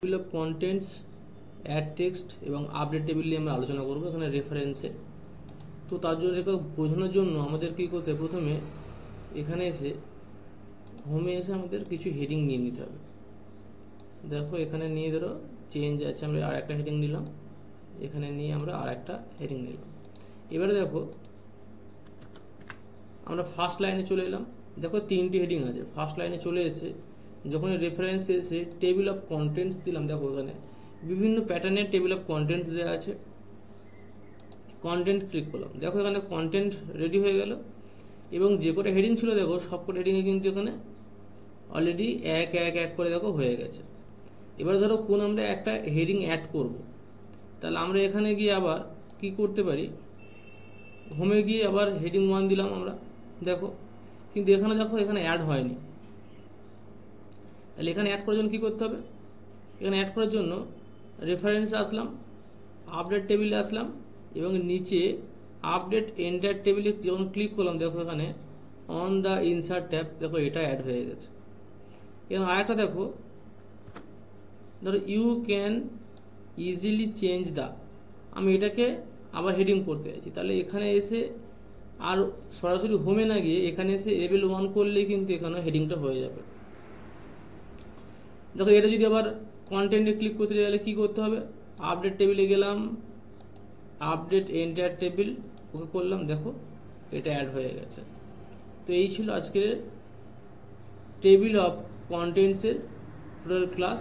Table of contents, add text এবং update table নিয়ে আমরা আলোচনা করব এখানে রেফারেন্সে। তো তার জন্য এটা বোঝানোর জন্য আমাদের কী করতে হবে, প্রথমে এখানে এসে হোমে এসে আমাদের কিছু হেডিং নিয়ে নিতে হবে। দেখো এখানে নিয়ে ধরো চেঞ্জ আছে, আমরা আর একটা হেডিং নিলাম, এখানে নিয়ে আমরা আর একটা হেডিং নিলাম। এবারে দেখো আমরা ফার্স্ট লাইনে চলে এলাম। দেখো তিনটি হেডিং আছে। ফার্স্ট লাইনে চলে এসে যখন রেফারেন্সে এসে টেবিল অফ কন্টেন্টস দিলাম, দেখো এখানে বিভিন্ন প্যাটার্নের টেবিল অফ কন্টেন্টস দেওয়া আছে। কন্টেন্ট ক্লিক করলাম, দেখো এখানে কন্টেন্ট রেডি হয়ে গেল এবং যে কটা হেডিং ছিল দেখো সব কটা হেডিংয়ে কিন্তু এখানে অলরেডি এক এক এক করে দেখো হয়ে গেছে। এবার ধরো কোন আমরা একটা হেডিং অ্যাড করব, তাহলে আমরা এখানে গিয়ে আবার কি করতে পারি, হোমে গিয়ে আবার হেডিং 1 দিলাম আমরা, দেখো কিন্তু এখানে দেখো এখানে অ্যাড হয়নি। তাহলে এখানে অ্যাড করার জন্য কী করতে হবে, এখানে অ্যাড করার জন্য রেফারেন্সে আসলাম, আপডেট টেবিলে আসলাম এবং নিচে আপডেট এন্টার টেবিলে যখন ক্লিক করলাম, দেখো এখানে অন দ্য ইনসার্ট ট্যাব, দেখো এটা অ্যাড হয়ে গেছে। এবং আরেকটা দেখো, ধরো you can easily change the, আমি এটাকে আবার হেডিং করতে চাইছি, তাহলে এখানে এসে আর সরাসরি হোমে না গিয়ে এখানে এসে লেভেল 1 করলেই কিন্তু এখানে হেডিংটা হয়ে যাবে। দেখো এটা যদি আবার কন্টেন্টে ক্লিক করতে চাইলে কী করতে হবে, আপডেট টেবিলে গেলাম, আপডেট এন্টার টেবিল ওকে করলাম, দেখো এটা অ্যাড হয়ে গেছে। তো এই ছিল আজকের টেবিল অফ কন্টেন্টসের টোটাল ক্লাস।